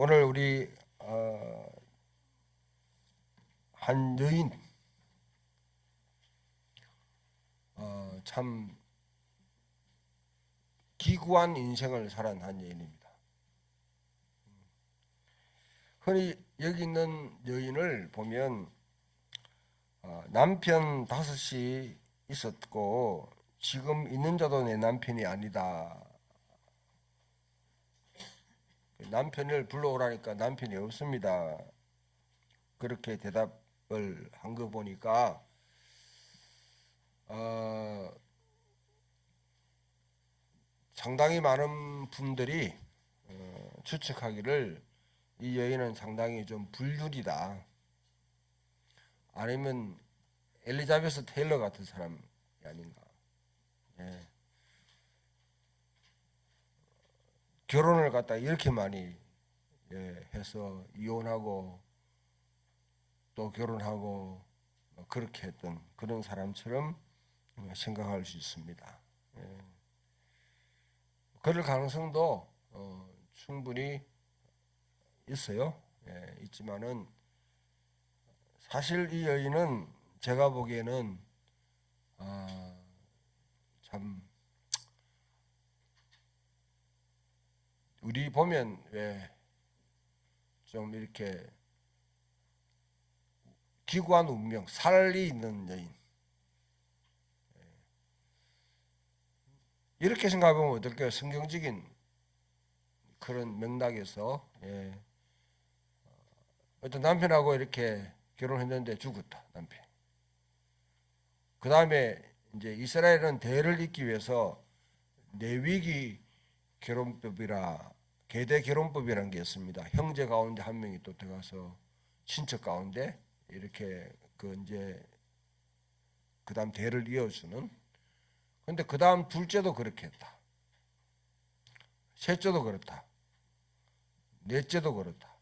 오늘 우리 한 여인 참 기구한 인생을 살은 한 여인입니다. 흔히 여기 있는 여인을 보면 남편 5이 있었고 지금 있는 자도 내 남편이 아니다. 남편을 불러오라니까 남편이 없습니다. 그렇게 대답을 한 거 보니까 상당히 많은 분들이 추측하기를 이 여인은 상당히 좀 불륜이다. 아니면 엘리자베스 테일러 같은 사람이 아닌가. 예. 결혼을 갖다 이렇게 많이 해서 이혼하고 또 결혼하고 그렇게 했던 그런 사람처럼 생각할 수 있습니다. 그럴 가능성도 충분히 있어요. 있지만은 사실 이 여인은 제가 보기에는 참 우리 보면 왜 좀 이렇게 기구한 운명, 살이 있는 여인. 이렇게 생각하면 어떨까요? 성경적인 그런 맥락에서 어떤 남편하고 이렇게 결혼했는데 죽었다, 남편. 그 다음에 이제 이스라엘은 대를 잇기 위해서 레위기 결혼법이라 계대 결혼법이라는 게 있습니다. 형제 가운데 한 명이 또 들어가서 친척 가운데 이렇게 그 다음 대를 이어주는. 근데 그 다음 둘째도 그렇게 했다. 셋째도 그렇다. 넷째도 그렇다.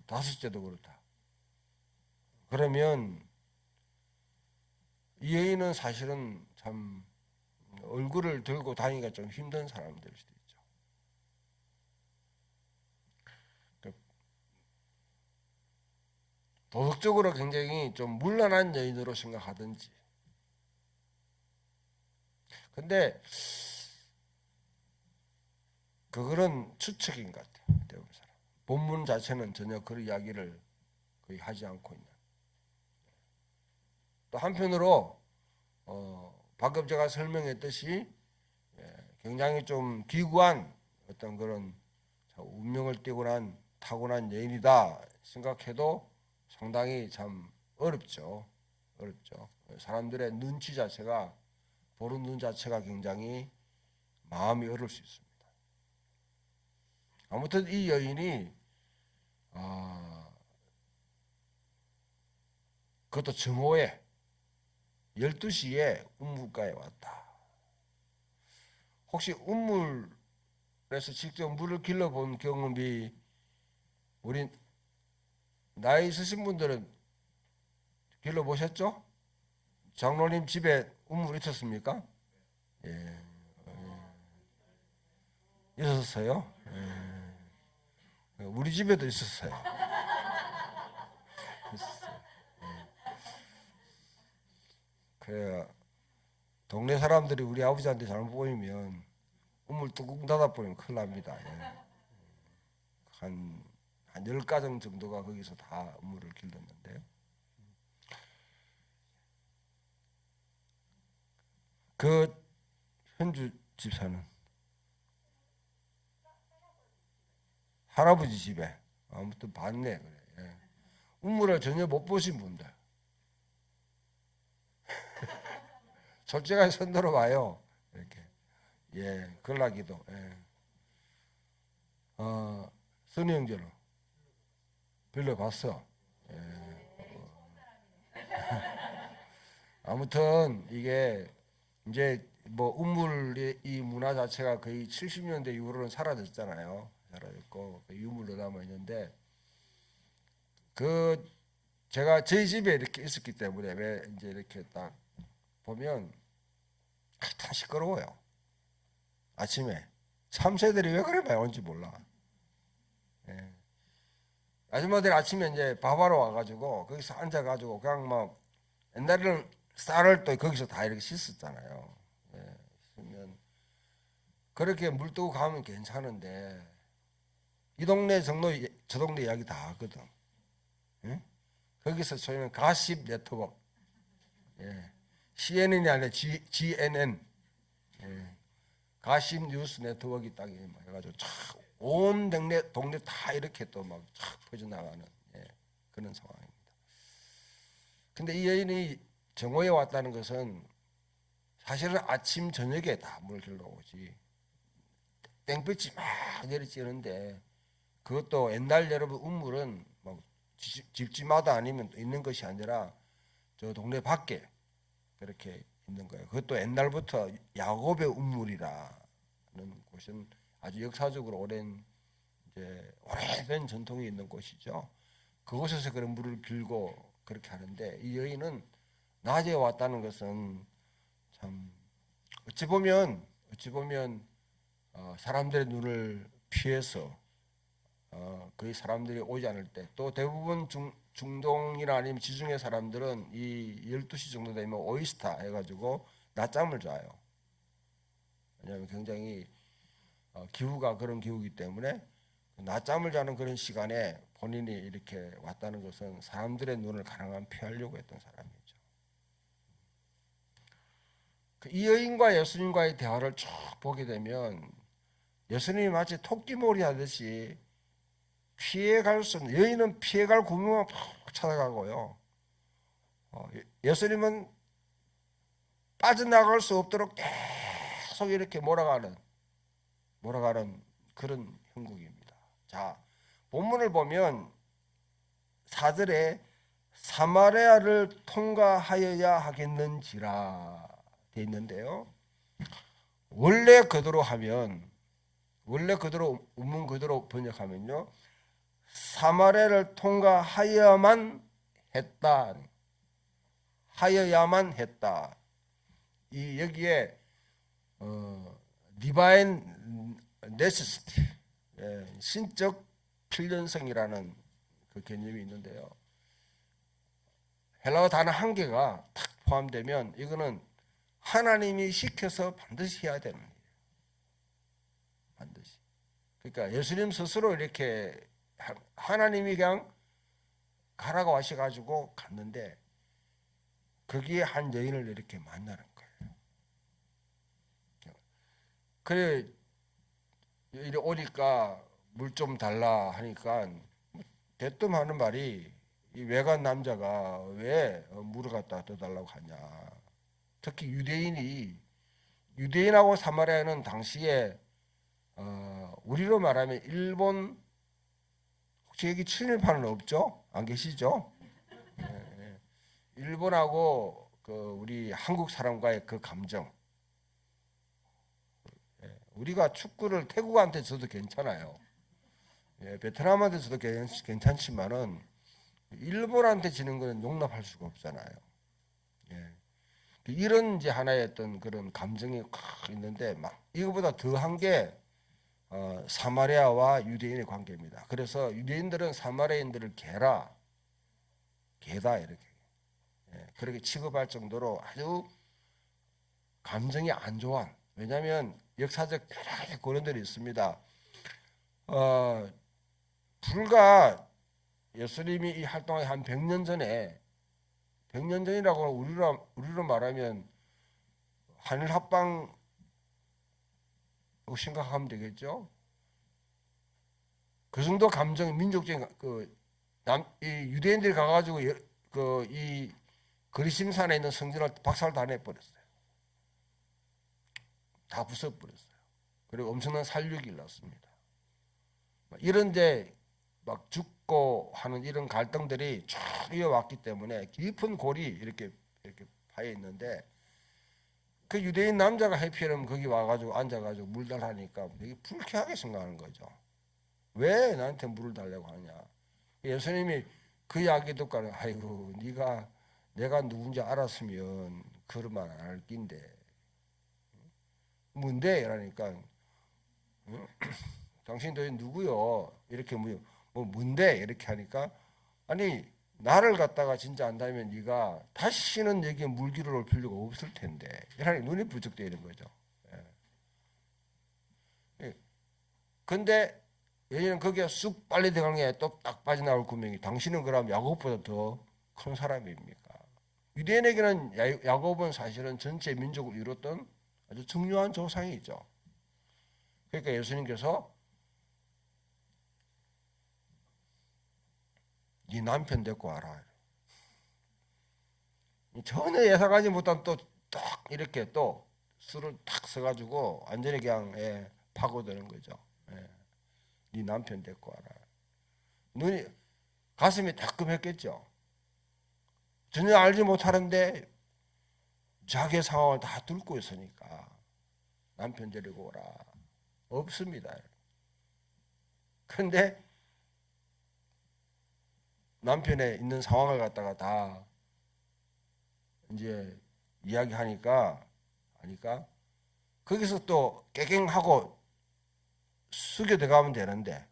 다섯째도 그렇다. 그러면 이 여인은 사실은 참 얼굴을 들고 다니기가 좀 힘든 사람들 수도 있죠. 도덕적으로 굉장히 좀 문란한 여인으로 생각하든지. 근데 그거는 추측인 것 같아요. 대부분 사람. 본문 자체는 전혀 그런 이야기를 거의 하지 않고 있는. 또 한편으로 방금 제가 설명했듯이 굉장히 좀 기구한 어떤 그런 운명을 타고난 여인이다 생각해도 상당히 참 어렵죠. 사람들의 눈치 자체가, 보는 눈 자체가 굉장히 마음이 어려울 수 있습니다. 아무튼 이 여인이 그것도 정오에 12시에 운물가에 왔다. 혹시 운물에서 직접 물을 길러본 경험이 우리 나이 있으신 분들은 길러보셨죠? 장로님 집에 운물 있었습니까? 예. 있었어요? 예. 우리 집에도 있었어요. 그래 동네 사람들이 우리 아버지한테 잘못 보이면 우물 뚜껑 닫아버리면 큰일 납니다. 한 10가정 정도가 거기서 다 우물을 길렀는데요. 그 현주 집사는 할아버지 집에 아무튼 봤네. 그래. 우물을 전혀 못 보신 분들 솔직하게 손 들어봐요. 이렇게 걸락기도 선희 형제로 빌려봤어. 아무튼 이게 이제 뭐 우물의 이 문화 자체가 거의 70년대 이후로는 사라졌잖아요. 사라졌고 유물로 남아 있는데 제가 저희 집에 이렇게 있었기 때문에 왜 이제 이렇게 딱 보면 다 시끄러워요. 아침에 참새들이 왜 그래 많이 온지 몰라. 아줌마들이 아침에 이제 밥하러 와가지고 거기서 앉아가지고 그냥 막 옛날에는 쌀을 또 거기서 다 이렇게 씻었잖아요. 예, 씻으면 그렇게 물 뜨고 가면 괜찮은데 이 동네 정도 저 동네 이야기 다 하거든. 예? 거기서 소위 말하는 가십 네트워크, 예. CNN이 아니라 GNN, 예. 가십 뉴스 네트워크가 딱 해가지고 온 동네 다 이렇게 또 막 퍼져나가는, 예, 그런 상황입니다. 근데 이 여인이 정오에 왔다는 것은 사실은 아침 저녁에 다 물을 길러 오지. 땡볕이 막 내리쬐는데 그것도 옛날 여러분 우물은 막 집집마다 아니면 있는 것이 아니라 저 동네 밖에 그렇게 있는 거예요. 그것도 옛날부터 야곱의 우물이라는 곳은 아주 역사적으로 오래된 전통이 있는 곳이죠. 그곳에서 그런 물을 길고 그렇게 하는데 이 여인은 낮에 왔다는 것은 참 어찌 보면 사람들의 눈을 피해서 거의 사람들이 오지 않을 때 또 대부분 중동이나 아니면 지중해 사람들은 이 12시 정도 되면 오이스타 해가지고 낮잠을 자요. 왜냐하면 굉장히 기후가 그런 기후이기 때문에 낮잠을 자는 그런 시간에 본인이 이렇게 왔다는 것은 사람들의 눈을 가능한 피하려고 했던 사람이죠. 이 여인과 예수님과의 대화를 쭉 보게 되면 예수님이 마치 토끼몰이 하듯이 피해갈 수 없는, 여인은 피해갈 구멍만 푹 찾아가고요. 예수님은 빠져나갈 수 없도록 계속 이렇게 몰아가는 그런 형국입니다. 자, 본문을 보면 4절에 사마리아를 통과하여야 하겠는지라 되어 있는데요. 원래 그대로 원문 그대로 번역하면요, 사마리아를 통과하여야만 했다. 이 여기에 디바인 네세시티, 신적 필연성이라는 그 개념이 있는데요. 헬라어 단어 한 개가 탁 포함되면 이거는 하나님이 시켜서 반드시 해야 되는 일이에요. 반드시. 그러니까 예수님 스스로 이렇게 하나님이 그냥 가라고 하셔가지고 갔는데 거기에 한 여인을 이렇게 만나는 거예요. 그래 이리 오니까 물 좀 달라 하니까 대뜸 하는 말이 이 외간 남자가 왜 물을 갖다 떠달라고 하냐. 특히 유대인하고 사마리아는 당시에 우리로 말하면 일본, 혹시 여기 친일파는 없죠? 안 계시죠? 네. 일본하고 그 우리 한국 사람과의 그 감정. 우리가 축구를 태국한테 줘도 괜찮아요. 베트남한테 줘도 괜찮지만은 일본한테 지는 것은 용납할 수가 없잖아요. 이런 이제 하나의 어떤 그런 감정이 있는데 막 이거보다 더한 게 사마리아와 유대인의 관계입니다. 그래서 유대인들은 사마리아인들을 개다 이렇게 그렇게 취급할 정도로 아주 감정이 안 좋아. 왜냐하면 역사적 여러 가지 고려들이 있습니다. 불과 예수님이 이 활동하기 한 100년 전이라고 우리로 말하면 한일 합방 생각하면 되겠죠. 그 정도 감정, 민족적인 이 유대인들이 가가지고 이 그리심산에 있는 성전을 박살 다 내버렸어요. 다 부숴버렸어요. 그리고 엄청난 살육이 일어났습니다. 이런데 막 죽고 하는 이런 갈등들이 쭉 이어왔기 때문에 깊은 골이 이렇게 파여 있는데 그 유대인 남자가 해피하면 거기 와가지고 앉아가지고 물 달라니까 되게 불쾌하게 생각하는 거죠. 왜 나한테 물을 달라고 하냐. 예수님이 그 이야기 듣고 아이고 내가 누군지 알았으면 그런 말 안 할 낀데 뭔데? 이러니까 당신 도대체 누구요? 이렇게 뭐 뭔데 이렇게 하니까 아니 나를 갖다가 진짜 안다면 네가 다시는 여기에 물기를 올 필요가 없을 텐데 하나님 눈이 부쩍되는 거죠. 예. 근데 얘는 거기에 쑥 빨리 들어간 게 또 딱 빠져나올 구멍이 당신은 그럼 야곱보다 더 큰 사람입니까? 유대인에게는 야곱은 사실은 전체 민족을 이뤘던 아주 중요한 조상이죠. 그러니까 예수님께서 네 남편 데리고 와라. 전혀 예상하지 못한 또 딱 이렇게 또 술을 탁 써가지고 완전히 그냥 파고드는 거죠. 네 남편 데리고 와라. 눈이 가슴이 따끔했겠죠. 전혀 알지 못하는데 자기의 상황을 다 뚫고 있으니까 남편 데리고 오라. 없습니다. 그런데 남편의 있는 상황을 갖다가 다 이제 이야기하니까 거기서 또 깨갱하고 숙여 들어가면 되는데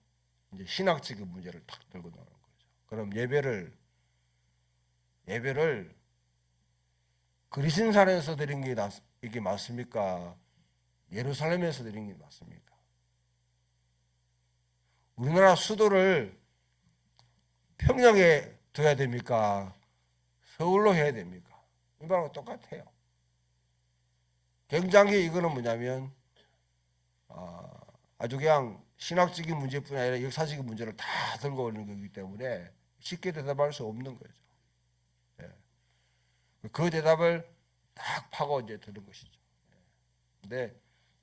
이제 신학적인 문제를 탁 들고 나오는 거죠. 그럼 예배를 그리스인산에서 드린 게 이게 맞습니까? 예루살렘에서 드린 게 맞습니까? 우리나라 수도를 평양에 둬야 됩니까? 서울로 해야 됩니까? 이거랑 똑같아요. 굉장히 이거는 뭐냐면 아주 그냥 신학적인 문제뿐 아니라 역사적인 문제를 다 들고 오는 거기 때문에 쉽게 대답할 수 없는 거죠. 그 대답을 딱 파고 이제 들은 것이죠. 근데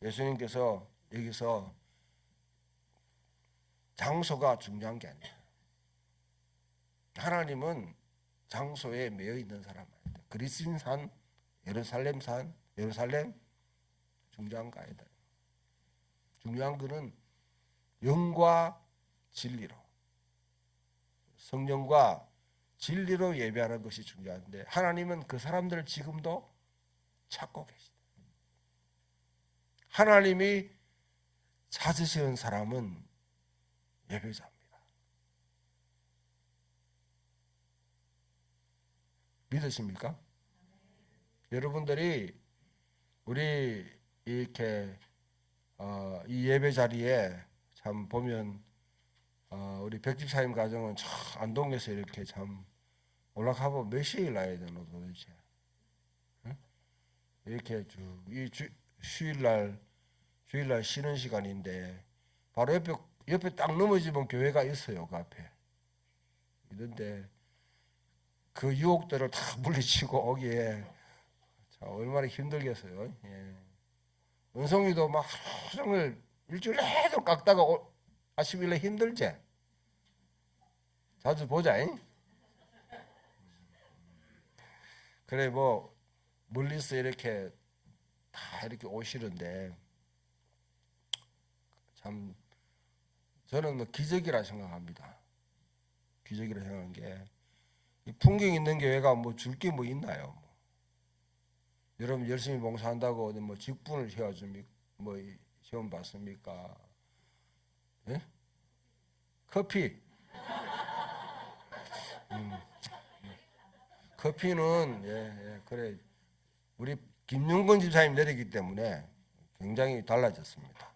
예수님께서 여기서 장소가 중요한 게 아니에요. 하나님은 장소에 매여 있는 사람 아니다. 그리스인산, 예루살렘 중요한 거 아니다. 중요한 거는 영과 진리로, 성령과 진리로 예배하는 것이 중요한데 하나님은 그 사람들을 지금도 찾고 계시다. 하나님이 찾으시는 사람은 예배자입니다. 믿으십니까? 여러분들이 우리 이렇게 이 예배 자리에 참 보면 우리 백집사님 가정은 참 안동에서 이렇게 참 올라가면 몇 시에 일어나야 되노 도대체? 응? 이렇게 이 주일날 쉬는 시간인데 바로 옆에 딱 넘어지면 교회가 있어요. 그 앞에. 이런데 그 유혹들을 다 물리치고 오기에 자, 얼마나 힘들겠어요. 예. 은성이도 막 하루 종일 일주일 내도 깎다가 아침일에 힘들지? 자주 보자. 잉? 그래 뭐 멀리서 이렇게 다 이렇게 오시는데 참 저는 뭐 기적이라 생각합니다. 기적이라 생각한 게 이 풍경 있는 교회가 뭐 줄 게 뭐 있나요? 여러분 열심히 봉사한다고 뭐 직분을 세워줍니까? 뭐 시험 받습니까? 예? 커피. 커피는 그래 우리 김용건 집사님 내리기 때문에 굉장히 달라졌습니다.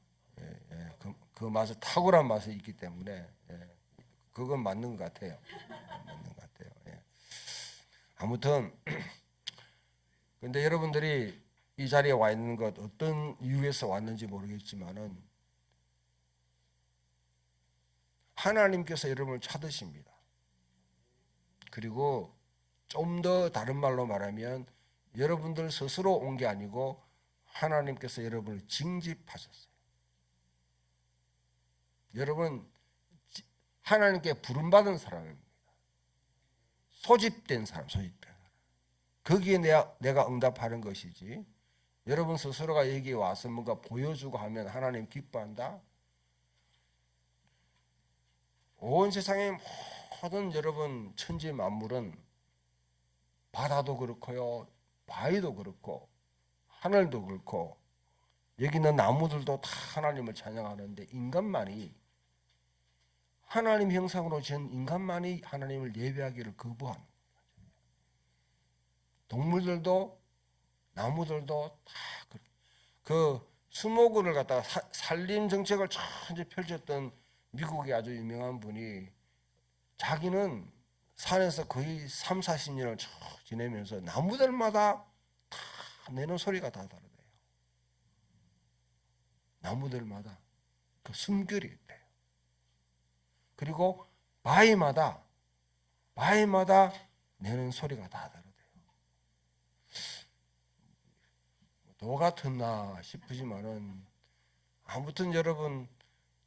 그 맛을 탁월한 맛이 있기 때문에 그건 맞는 것 같아요. 맞는 것 같아요. 아무튼 근데 여러분들이 이 자리에 와 있는 것 어떤 이유에서 왔는지 모르겠지만은 하나님께서 여러분을 찾으십니다. 그리고 좀 더 다른 말로 말하면 여러분들 스스로 온 게 아니고 하나님께서 여러분을 징집하셨어요. 여러분 하나님께 부름받은 사람입니다. 소집된 사람. 거기에 내가 응답하는 것이지 여러분 스스로가 여기에 와서 뭔가 보여주고 하면 하나님 기뻐한다? 온 세상의 모든 여러분 천지 만물은 바다도 그렇고요, 바위도 그렇고 하늘도 그렇고 여기 있는 나무들도 다 하나님을 찬양하는데 인간만이 하나님 형상으로 지은 인간만이 하나님을 예배하기를 거부하는 거예요. 동물들도 나무들도 다 그 수목원을 갖다가 산림 정책을 천천히 펼쳤던 미국의 아주 유명한 분이 자기는 산에서 거의 3, 40년을 쭉 지내면서 나무들마다 다 내는 소리가 다 다르대요. 나무들마다 그 숨결이 있대요. 그리고 바위마다 내는 소리가 다 다르대요. 도 같았나 싶으지만은 아무튼 여러분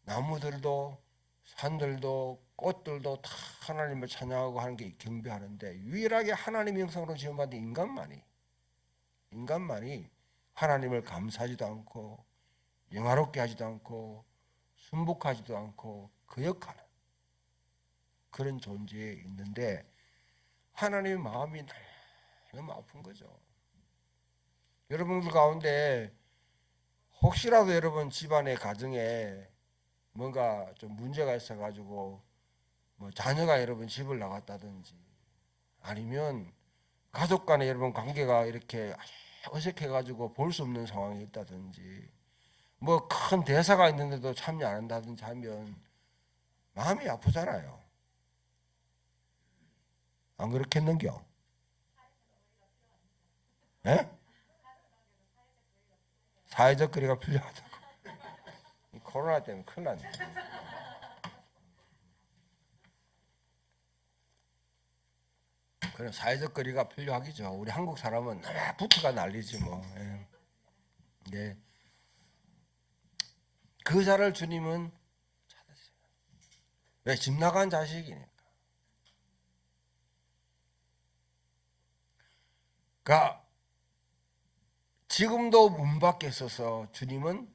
나무들도 산들도 꽃들도 다 하나님을 찬양하고 하는 게 경배하는데 유일하게 하나님 형상으로 지음받은 인간만이 하나님을 감사하지도 않고 영화롭게 하지도 않고 순복하지도 않고 거역하는 그런 존재에 있는데 하나님의 마음이 너무 아픈 거죠. 여러분들 가운데 혹시라도 여러분 집안의 가정에 뭔가 좀 문제가 있어가지고 뭐 자녀가 여러분 집을 나갔다든지 아니면 가족 간에 여러분 관계가 이렇게 어색해가지고 볼 수 없는 상황이 있다든지 뭐 큰 대사가 있는데도 참여 안 한다든지 하면 마음이 아프잖아요. 안 그렇겠는겨? 예? 사회적 거리가 필요하다고. 이 코로나 때문에 큰일 났네. 그럼 사회적 거리가 필요하겠죠. 우리 한국 사람은 붙어가 난리지 뭐. 예. 네. 그 자를 주님은 찾으세요. 왜? 집 나간 자식이니까. 그러니까 지금도 문 밖에 서서 주님은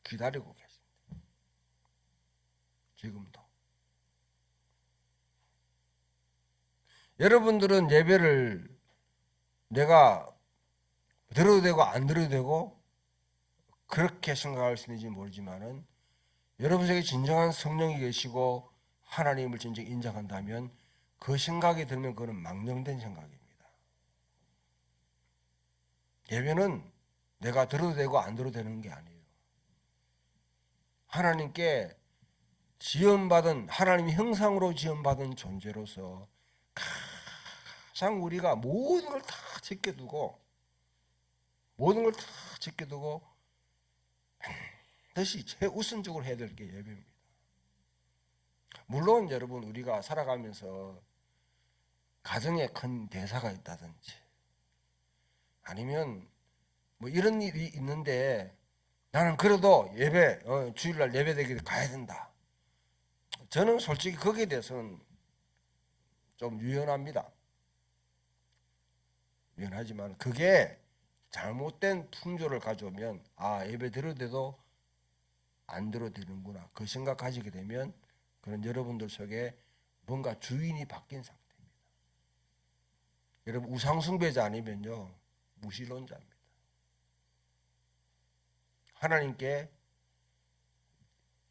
기다리고 계십니다. 지금도. 여러분들은 예배를 내가 들어도 되고 안 들어도 되고 그렇게 생각할 수 있는지 모르지만은 여러분 속에 진정한 성령이 계시고 하나님을 진정 인정한다면 그 생각이 들면 그거는 망령된 생각입니다. 예배는 내가 들어도 되고 안 들어도 되는 게 아니에요. 하나님께 지음받은 하나님의 형상으로 지음받은 존재로서 가장 우리가 모든 걸 다 제껴두고 반드시 최우선적으로 해야 될 게 예배입니다. 물론 여러분 우리가 살아가면서 가정에 큰 대사가 있다든지 아니면 뭐 이런 일이 있는데 나는 그래도 예배 주일날 예배드리러 가야 된다. 저는 솔직히 거기에 대해서는 좀 유연합니다. 유연하지만 그게 잘못된 풍조를 가져오면 예배 드려도 돼도 안 들어도 되는구나 그 생각 가지게 되면 그런 여러분들 속에 뭔가 주인이 바뀐 상태입니다. 여러분 우상숭배자 아니면요 무신론자입니다. 하나님께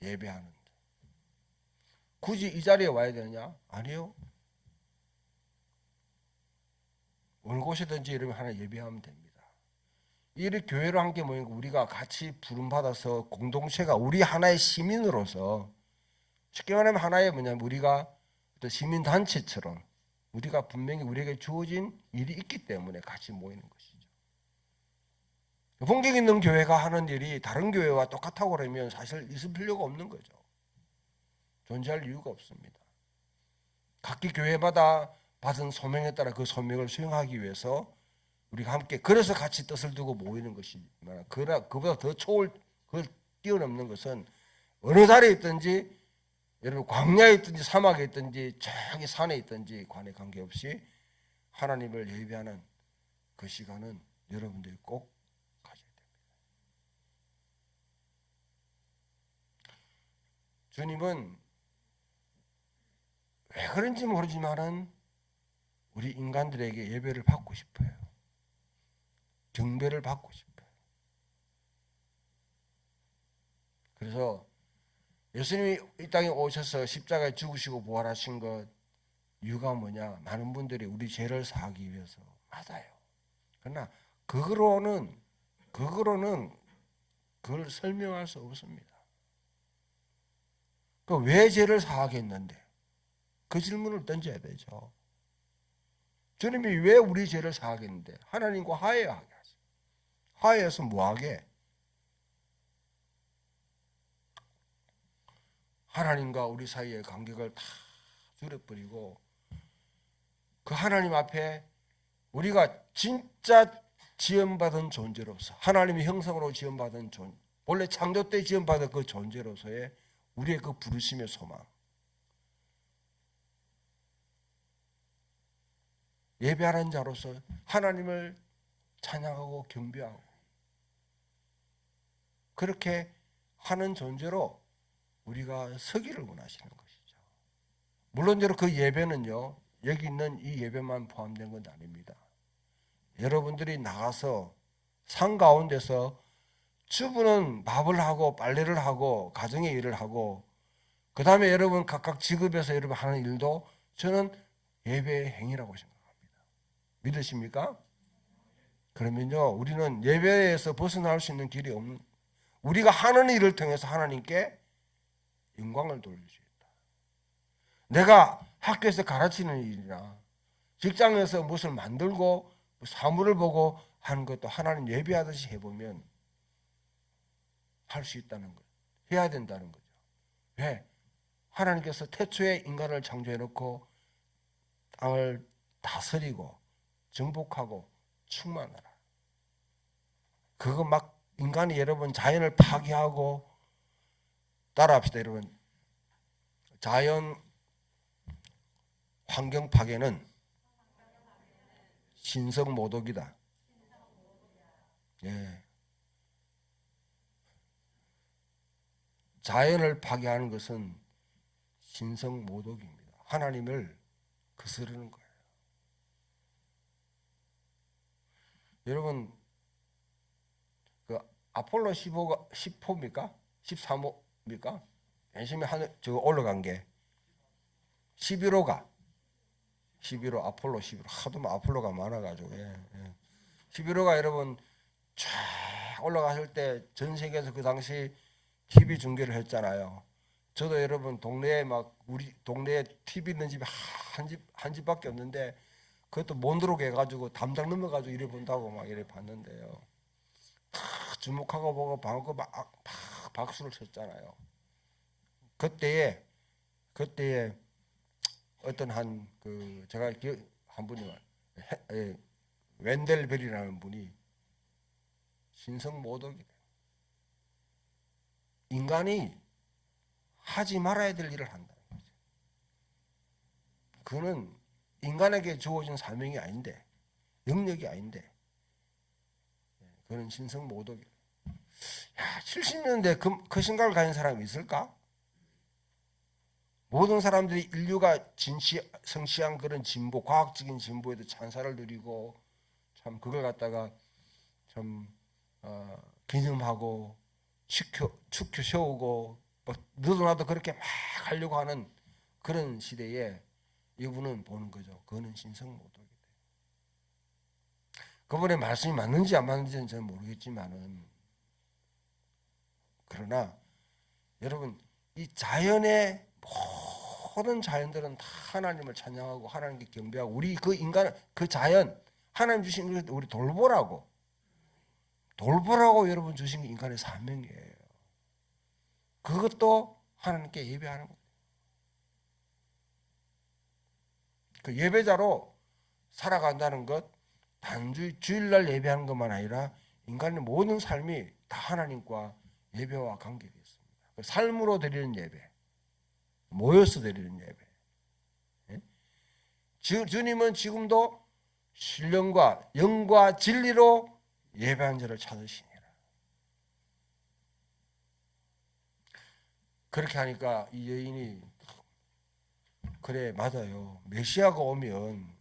예배하는 굳이 이 자리에 와야 되느냐? 아니요. 어느 곳이든지 이러면 하나 예배하면 됩니다. 이 교회로 함께 모인 우리가 같이 부름받아서 공동체가 우리 하나의 시민으로서 쉽게 말하면 하나의 우리가 어떤 시민단체처럼 우리가 분명히 우리에게 주어진 일이 있기 때문에 같이 모이는 것이죠. 본격 있는 교회가 하는 일이 다른 교회와 똑같다고 그러면 사실 있을 필요가 없는 거죠. 존재할 이유가 없습니다. 각기 교회마다 받은 소명에 따라 그 소명을 수행하기 위해서 우리가 함께 그래서 같이 뜻을 두고 모이는 것이지만 그러나 그보다 더 그걸 뛰어넘는 것은 어느 자리에 있든지 여러분 광야에 있든지 사막에 있든지 저기 산에 있든지 관에 관계없이 하나님을 예배하는 그 시간은 여러분들이 꼭 가져야 됩니다. 주님은 왜 그런지 모르지만은 우리 인간들에게 예배를 받고 싶어요. 경배를 받고 싶어요. 그래서 예수님이 이 땅에 오셔서 십자가에 죽으시고 부활하신 것 이유가 뭐냐? 많은 분들이 우리 죄를 사하기 위해서. 맞아요. 그러나 그거로는 그걸 설명할 수 없습니다. 그 왜 죄를 사하겠는데? 그 질문을 던져야 되죠. 주님이 왜 우리 죄를 사하겠는데? 하나님과 화해하게 하세요. 화해해서 뭐하게? 하나님과 우리 사이의 간격을 다 줄여버리고 그 하나님 앞에 우리가 진짜 지음받은 존재로서 하나님의 형상으로 지음받은 원래 창조 때 지음받은 그 존재로서의 우리의 그 부르심의 소망, 예배하는 자로서 하나님을 찬양하고 경배하고 그렇게 하는 존재로 우리가 서기를 원하시는 것이죠. 물론대로 그 예배는요, 여기 있는 이 예배만 포함된 건 아닙니다. 여러분들이 나가서 산 가운데서 주부는 밥을 하고 빨래를 하고 가정의 일을 하고 그 다음에 여러분 각각 직업에서 여러분 하는 일도 저는 예배의 행위라고 생각합니다. 믿으십니까? 그러면요, 우리는 예배에서 벗어날 수 있는 길이 없는, 우리가 하는 일을 통해서 하나님께 영광을 돌릴 수 있다. 내가 학교에서 가르치는 일이나 직장에서 무엇을 만들고 사물을 보고 하는 것도 하나님 예배하듯이 해보면 할 수 있다는 것, 해야 된다는 거죠. 왜? 하나님께서 태초에 인간을 창조해놓고 땅을 다스리고 정복하고 충만하라. 그거 막 인간이 여러분 자연을 파괴하고 따라합시다. 여러분, 자연 환경 파괴는 신성모독이다. 예. 자연을 파괴하는 것은 신성모독입니다. 하나님을 거스르는 거예요. 여러분, 그 아폴로 10호입니까? 13호입니까? 열심히 하늘 저 올라간 게 11호가 11호 아폴로 11호 하도 아폴로가 많아가지고 11호가 여러분 쫙 올라갔을 때 전 세계에서 그 당시 TV 중계를 했잖아요. 저도 여러분 동네에 막 우리 동네에 TV 있는 집이 한 집밖에 없는데 그것도 못 들어오게 해가지고 담장 넘어가지고 이래 본다고 막 이래 봤는데요. 다 주목하고 보고 방금 막 박수를 쳤잖아요. 그때에 어떤 한 그 제가 한 분이 웬델벨이라는 분이 신성모독이래요. 인간이 하지 말아야 될 일을 한다는 거죠. 그는 인간에게 주어진 사명이 아닌데, 영역이 아닌데, 그는 신성모독이에요. 야, 70년대 그 생각을 가진 사람이 있을까? 모든 사람들이 인류가 성취한 그런 진보, 과학적인 진보에도 찬사를 드리고 참 그걸 갖다가 참 기념하고 축켜 세우고 너도 나도 그렇게 막 하려고 하는 그런 시대에 이분은 보는 거죠. 그거는 신성모독이다. 그분의 말씀이 맞는지 안 맞는지는 저는 모르겠지만은 그러나 여러분 이 자연의 모든 자연들은 다 하나님을 찬양하고 하나님께 경배하고 우리 그 인간 그 자연 하나님 주신 걸 우리 돌보라고 여러분 주신 게 인간의 사명이에요. 그것도 하나님께 예배하는 거예요. 그 예배자로 살아간다는 것 단지 주일날 예배하는 것만 아니라 인간의 모든 삶이 다 하나님과 예배와 관계가 있습니다. 삶으로 드리는 예배, 모여서 드리는 예배. 주님은 지금도 신령과 영과 진리로 예배한 자를 찾으시니라. 그렇게 하니까 이 여인이 그래 맞아요. 메시아가 오시면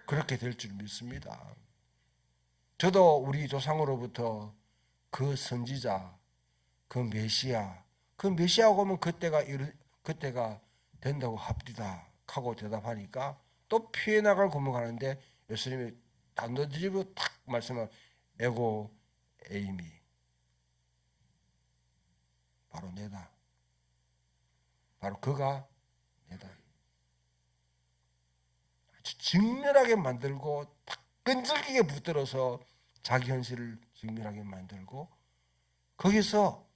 그렇게 될 줄 믿습니다. 저도 우리 조상으로부터 그 선지자, 그 메시아, 그 메시아가 오면 그때가 된다고 합디다 하고 대답하니까 또 피해 나갈 고문하는데 예수님이 단도직입으로 탁 말씀을 에고 에이미, 바로 내다. 바로 그가 내다. 아주 직면하게 만들고 딱 끈질기게 붙들어서 자기 현실을 직면하게 만들고 거기서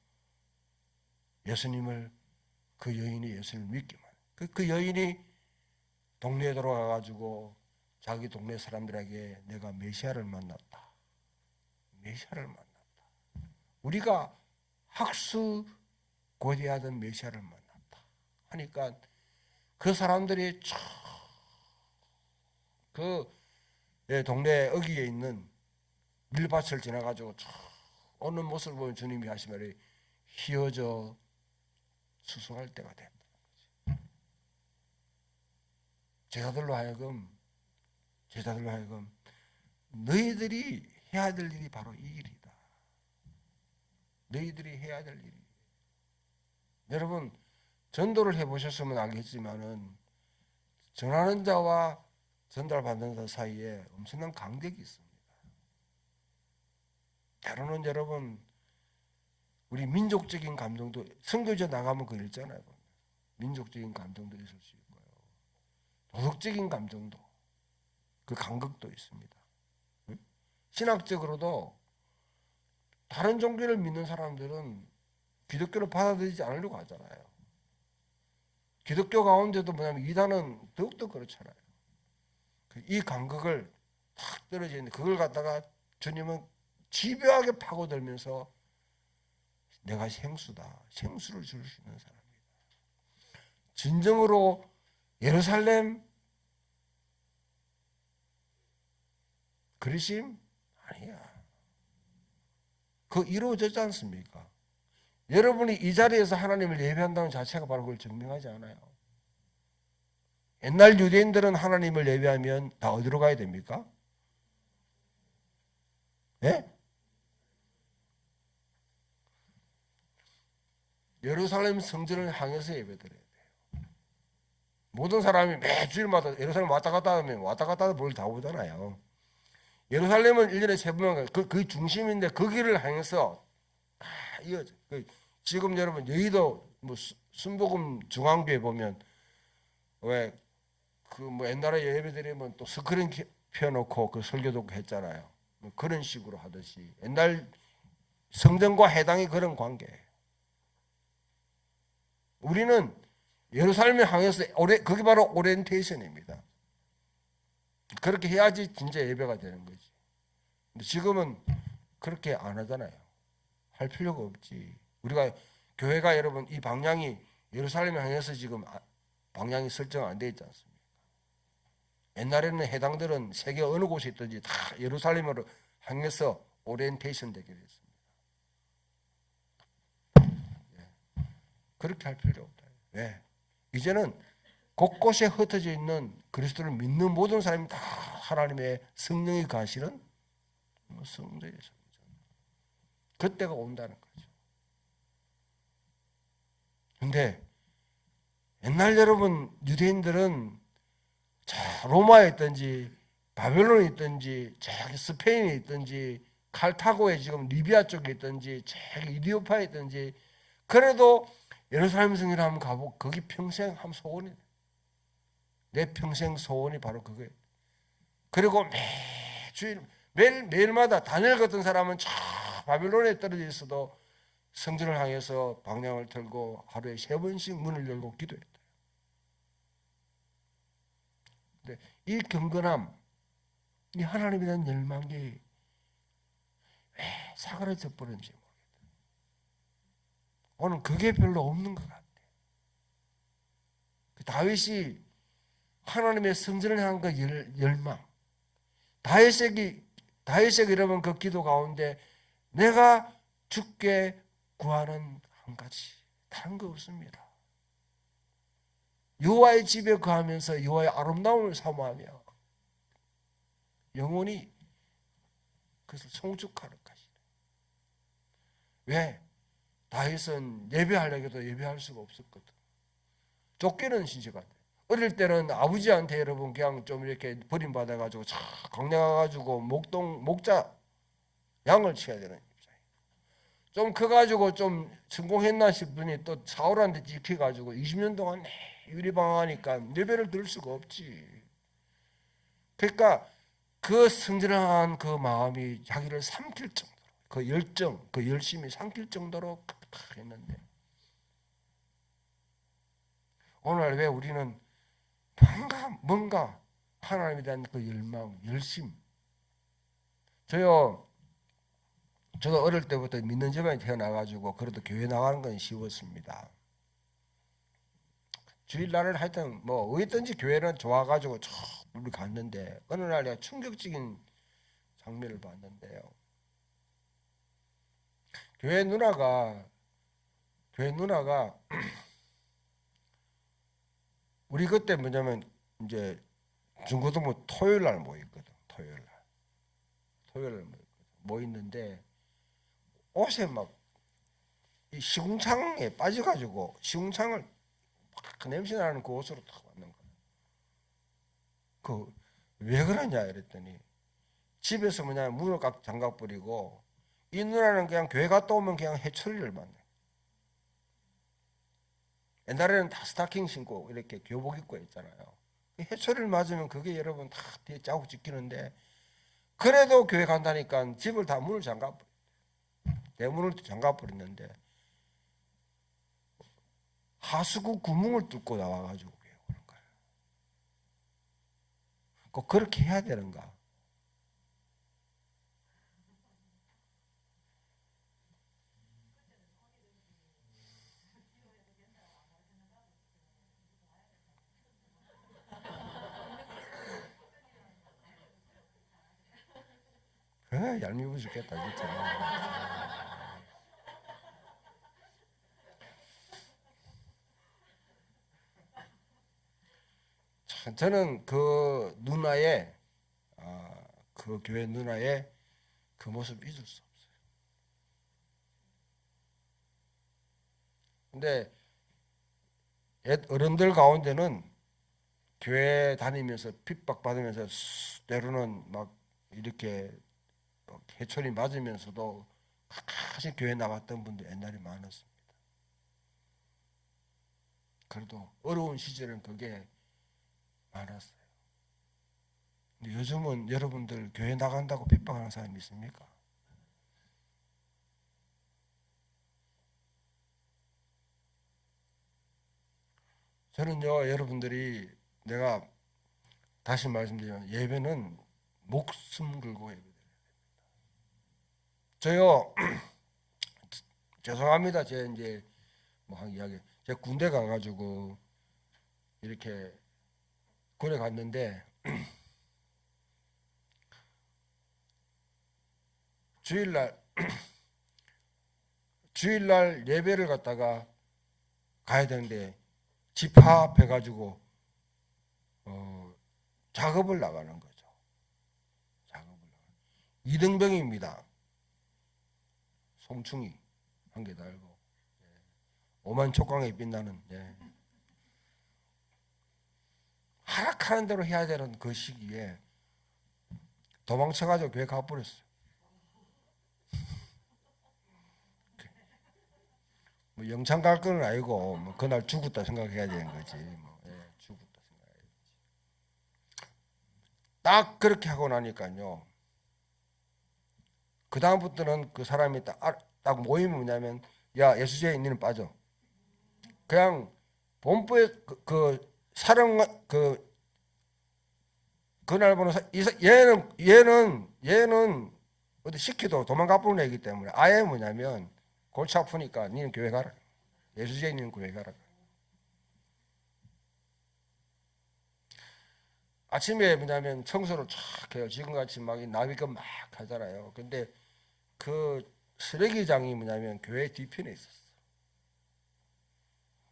예수님을, 그 여인이 예수님을 믿게 만들고 그 여인이 동네에 들어가가지고 자기 동네 사람들에게 내가 메시아를 만났다. 메시아를 만났다. 우리가 학수 고대하던 메시아를 만났다 하니까 그 사람들이 그 동네 어귀에 있는 밀밭을 지나가지고 어느 모습을 보면 주님이 하신 말이 휘어져 수송할 때가 됐다. 제자들로 하여금 너희들이 해야 될 일이 바로 이 일이다. 너희들이 해야 될 일이. 여러분 전도를 해보셨으면 알겠지만은 전하는 자와 전달받는 자 사이에 엄청난 간격이 있습니다. 때로는 여러분 우리 민족적인 감정도 선교제 나가면 그 있잖아요. 민족적인 감정도 있을 수 있고요. 도덕적인 감정도 그 간극도 있습니다. 신학적으로도 다른 종교를 믿는 사람들은 기독교를 받아들이지 않으려고 하잖아요. 기독교 가운데도 뭐냐면 이단은 더욱더 그렇잖아요. 이 간극을 탁 떨어져 있는데 그걸 갖다가 주님은 집요하게 파고들면서 내가 생수다. 생수를 줄 수 있는 사람이다. 진정으로 예루살렘 그리심? 아니야. 그거 이루어졌지 않습니까? 여러분이 이 자리에서 하나님을 예배한다는 자체가 바로 그걸 증명하지 않아요. 옛날 유대인들은 하나님을 예배하면 다 어디로 가야 됩니까? 예? 예루살렘 성전을 향해서 예배드려야 돼요. 모든 사람이 매 주일마다 예루살렘 왔다 갔다 하면 왔다 갔다 하다 뭘 다 오잖아요. 예루살렘은 1년에 3번 그 중심인데 거기를 향해서 다 이어져. 지금 여러분 여의도 뭐 순복음 중앙교회 보면 왜 그 뭐 옛날에 예배드리면 또 스크린 펴놓고 그 설교도 했잖아요. 뭐 그런 식으로 하듯이 옛날 성전과 해당이 그런 관계예요. 우리는 예루살렘을 향해서 그게 바로 오리엔테이션입니다. 그렇게 해야지 진짜 예배가 되는 거지. 근데 지금은 그렇게 안 하잖아요. 할 필요가 없지. 우리가 교회가 여러분 이 방향이 예루살렘을 향해서 지금 방향이 설정 안 돼 있지 않습니까? 옛날에는 해당들은 세계 어느 곳에 있든지 다 예루살렘으로 향해서 오리엔테이션 되게 됐습니다. 그렇게 할 필요 없다. 왜? 이제는 곳곳에 흩어져 있는 그리스도를 믿는 모든 사람이 다 하나님의 성령이 가시는 성전의 성전. 그때가 온다는 거죠. 근데 옛날 여러분 유대인들은 로마에 있든지 바벨론에 있든지 저기 스페인에 있든지 칼타고에 지금 리비아 쪽에 있든지 저기 이디오파에 있든지 그래도 예루살렘 성전을 한번 가보고 거기 평생 한 소원이 내 평생 소원이 바로 그거예요. 그리고 매주일 매일마다 다니엘 같은 사람은 저 바빌론에 떨어져 있어도 성전을 향해서 방향을 틀고 하루에 3번씩 문을 열고 기도했다. 근데 이 경건함, 이 하나님에 대한 열망이 왜 사그라져 버렸는지 모르겠다. 오늘 그게 별로 없는 것 같아. 다윗이 하나님의 성전을 향한 그 열망, 다윗에게 여러분 그 기도 가운데 내가 주께 구하는 한 가지 다른 거 없습니다. 여호와의 집에 거하면서 여호와의 아름다움을 사모하며 영원히 그것을 송축하는 것이다. 왜? 다윗은 예배하려고 해도 예배할 수가 없었거든. 쫓기는 신세가 돼. 어릴 때는 아버지한테 여러분 그냥 좀 이렇게 버림받아가지고 강내 가가지고 목자 양을 치어야 되는 입장이에요. 좀 커가지고 좀 성공했나 싶으니 또 사울한테 찍혀가지고 20년 동안 유리방황하니까 예배를 드릴 수가 없지. 그러니까 그 성전한 그 마음이 자기를 삼킬 정도로, 그 열정, 그 열심이 삼킬 정도로 했는데, 오늘 왜 우리는 뭔가 하나님에 대한 그 열망, 열심. 저도 어릴 때부터 믿는 집안에 태어나가지고 그래도 교회 나가는 건 쉬웠습니다. 주일날은 하여튼 뭐 어디든지 교회는 좋아가지고 우리 갔는데, 어느 날 내가 충격적인 장면을 봤는데요. 교회 누나가 우리 그때 뭐냐면 이제 중고등부 토요일 날 모였거든. 토요일 날 모였는데 옷에 막 이 시궁창에 빠져가지고 시궁창을 막 냄새 나는 그 옷으로 딱 왔는 거야. 그 왜 그러냐 이랬더니 집에서 뭐냐면 문을 깍 잠가 버리고 이 누나는 그냥 교회 갔다 오면 그냥 해초리를 맞네. 옛날에는 다 스타킹 신고 이렇게 교복 입고 있잖아요. 해초리를 맞으면 그게 여러분 다 뒤에 자국 찍히는데, 그래도 교회 간다니까 집을 다 문을 잠가 버려. 대문을 잠가 버렸는데 하수구 구멍을 뚫고 나와가지고 교회 오는 거야. 꼭 그렇게 해야 되는가? 얄미워 죽겠다 진짜. 저는 그 누나의 그 교회 누나의 그 모습 잊을 수 없어요. 근데 옛 어른들 가운데는 교회 다니면서 핍박받으면서 때로는 막 이렇게 해초리 맞으면서도 같이 교회 나갔던 분들 옛날에 많았습니다. 그래도 어려운 시절은 그게 많았어요. 근데 요즘은 여러분들 교회 나간다고 핍박하는 사람이 있습니까? 저는요, 여러분들이 내가 다시 말씀드리면 예배는 목숨 걸고 예배드려야 됩니다. 저요, 죄송합니다. 제 이제 뭐 한 이야기. 제가 군대 가가지고 이렇게 군에 갔는데 주일날 예배를 갔다가 가야 되는데 집합해가지고 작업을 나가는 거죠. 이등병입니다. 송충이 한 개 달고 오만 촉광에 빛나는 하락하는 대로 해야 되는 그 시기에 도망쳐가지고 교회 가버렸어요. 뭐 영창 갈 건 아니고 뭐 그날 죽었다 생각해야 되는 거지. 죽었다 생각해야지. 딱 그렇게 하고 나니까요. 그 다음부터는 그 사람이 딱 모임이 뭐냐면, 야 예수제에 있는 빠져. 그냥 본부에 사령 그날 보는 얘는 어디 시키도 도망가 버리는 애기 때문에 아예 뭐냐면 골치 아프니까 니는 교회 가라. 예수제에 있는 교회 가라. 아침에 뭐냐면 청소를 쫙 해요. 지금같이 막 나비가 막 하잖아요. 근데 그 쓰레기장이 뭐냐면 교회 뒤편에 있었어.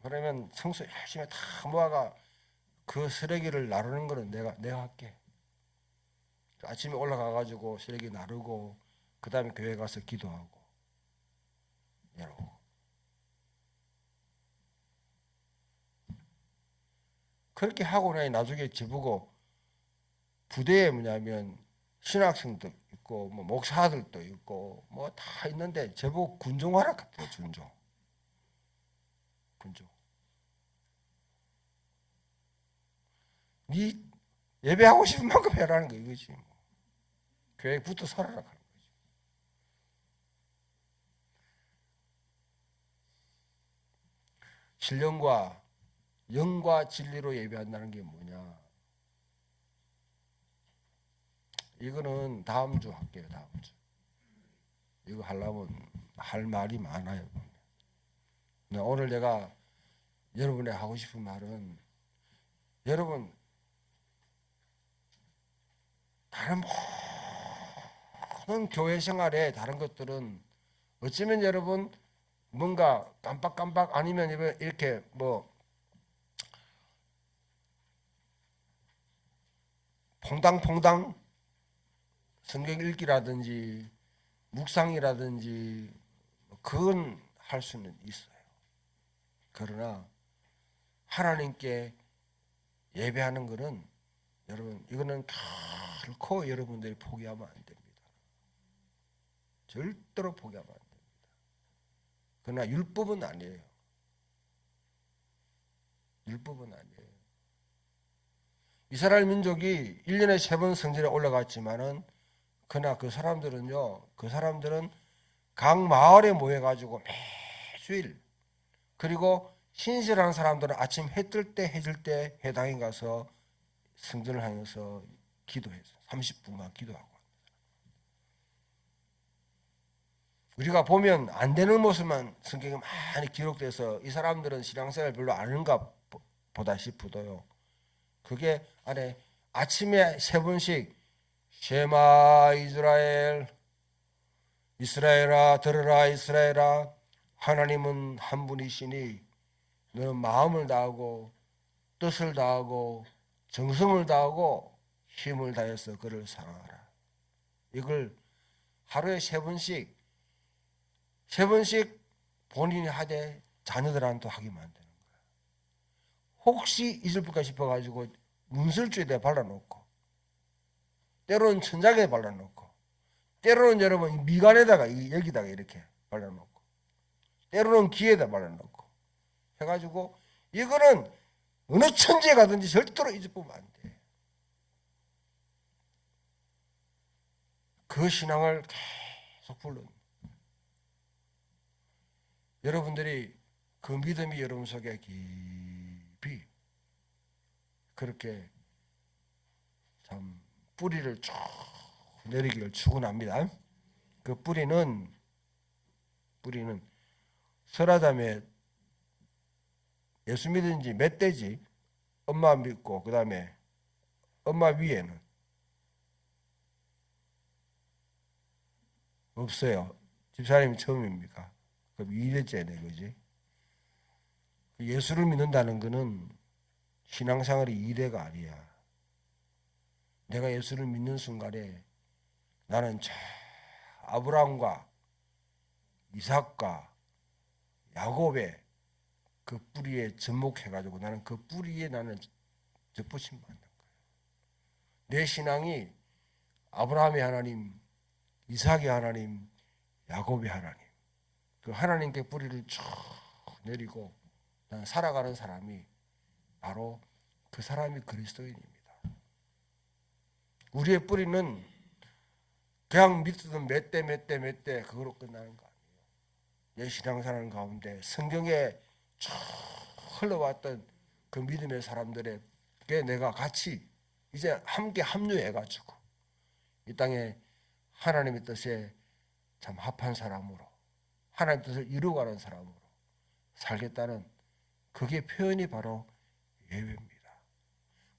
그러면 청소 열심히 다 모아가 그 쓰레기를 나르는 거는 내가 할게. 아침에 올라가가지고 쓰레기 나르고 그 다음에 교회 가서 기도하고. 여러분. 그렇게 하고 나니 나중에 저보고 부대에 뭐냐면 신학생도 있고 뭐 목사들도 있고 뭐 다 있는데 저보고 군종하라 같아요. 군종. 네 예배하고 싶은 만큼 해라는 거 이거지. 교회에 붙어 살아라 하는 거지. 신령과 영과 진리로 예배한다는 게 뭐냐? 이거는 다음 주 할게요. 다음 주. 이거 하려면 할 말이 많아요. 오늘 내가 여러분에 하고 싶은 말은 여러분 다른 모든 교회 생활에 다른 것들은 어쩌면 여러분 뭔가 깜빡깜빡 아니면 이렇게 뭐 퐁당퐁당 성경 읽기라든지 묵상이라든지 그건 할 수는 있어요. 그러나 하나님께 예배하는 것은 여러분 이거는 결코 여러분들이 포기하면 안 됩니다. 절대로 포기하면 안 됩니다. 그러나 율법은 아니에요. 율법은 아니에요. 이스라엘 민족이 1년에 3번 성전에 올라갔지만은 그러나 그 사람들은 각 마을에 모여가지고 매주일 그리고 신실한 사람들은 아침 해 뜰 때 해질 때 회당에 가서 성전을 향해서 기도했어요. 30분간 기도하고. 우리가 보면 안 되는 모습만 성경에 많이 기록돼서 이 사람들은 신앙생활 별로 아는가 보다 싶어도요. 그게 안에 아침에 3번씩 쉐마 이스라엘아 들으라 이스라엘아 하나님은 한 분이시니 너는 마음을 다하고 뜻을 다하고 정성을 다하고 힘을 다해서 그를 사랑하라. 이걸 하루에 3번씩 본인이 하되 자녀들한테 하게 만드는 거야. 혹시 잊을까 싶어가지고 문설주에다 발라놓고 때로는 천장에 발라놓고 때로는 여러분 미간에다가 여기다가 이렇게 발라놓고 때로는 귀에다 발라놓고 해가지고 이거는 어느 천지에 가든지 절대로 잊어보면 안 돼. 그 신앙을 계속 불러는 여러분들이 그 믿음이 여러분 속에 깊이 그렇게 참 뿌리를 쭉 내리기를 축원합니다. 그 뿌리는 설아담에 예수 믿은 지 몇 대지? 엄마 믿고 그 다음에 엄마 위에는 없어요. 집사님이 처음입니까? 그럼 2대째네, 그지? 예수를 믿는다는 것은 신앙생활이 2대가 아니야. 내가 예수를 믿는 순간에 나는 아브라함과 이삭과 야곱의 그 뿌리에 접목해가지고 나는 그 뿌리에 접붙임 받는 거예요. 내 신앙이 아브라함의 하나님, 이삭의 하나님, 야곱의 하나님, 그 하나님께 뿌리를 쭉 내리고 난 살아가는 사람이 바로 그 사람이 그리스도인입니다. 우리의 뿌리는 그냥 믿던 몇 대 그거로 끝나는 거 아니에요. 내 신앙생활 가운데 성경에 쭉 흘러왔던 그 믿음의 사람들에게 내가 같이 이제 함께 합류해가지고 이 땅에 하나님의 뜻에 참 합한 사람으로 하나님의 뜻을 이루어가는 사람으로 살겠다는 그게 표현이 바로 예배입니다.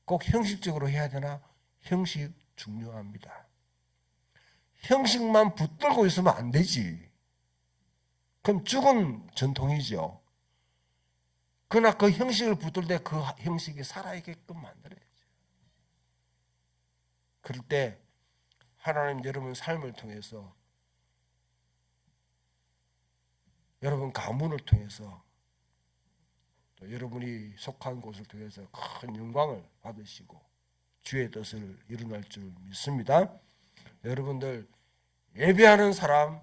꼭 형식적으로 해야 되나? 형식 중요합니다. 형식만 붙들고 있으면 안 되지. 그럼 죽은 전통이죠. 그러나 그 형식을 붙들 때 그 형식이 살아있게끔 만들어야죠. 그럴 때 하나님 여러분 삶을 통해서 여러분 가문을 통해서 또 여러분이 속한 곳을 통해서 큰 영광을 받으시고 주의 뜻을 이루날 줄 믿습니다. 여러분들 예배하는 사람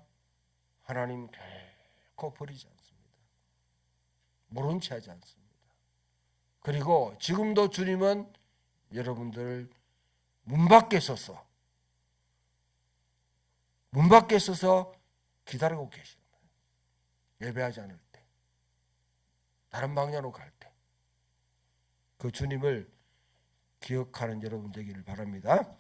하나님 결코 버리지 않습니다. 모른 채 하지 않습니다. 그리고 지금도 주님은 여러분들 문 밖에 서서 기다리고 계시는 거예요. 예배하지 않을 때, 다른 방향으로 갈 때, 그 주님을 기억하는 여러분 되기를 바랍니다.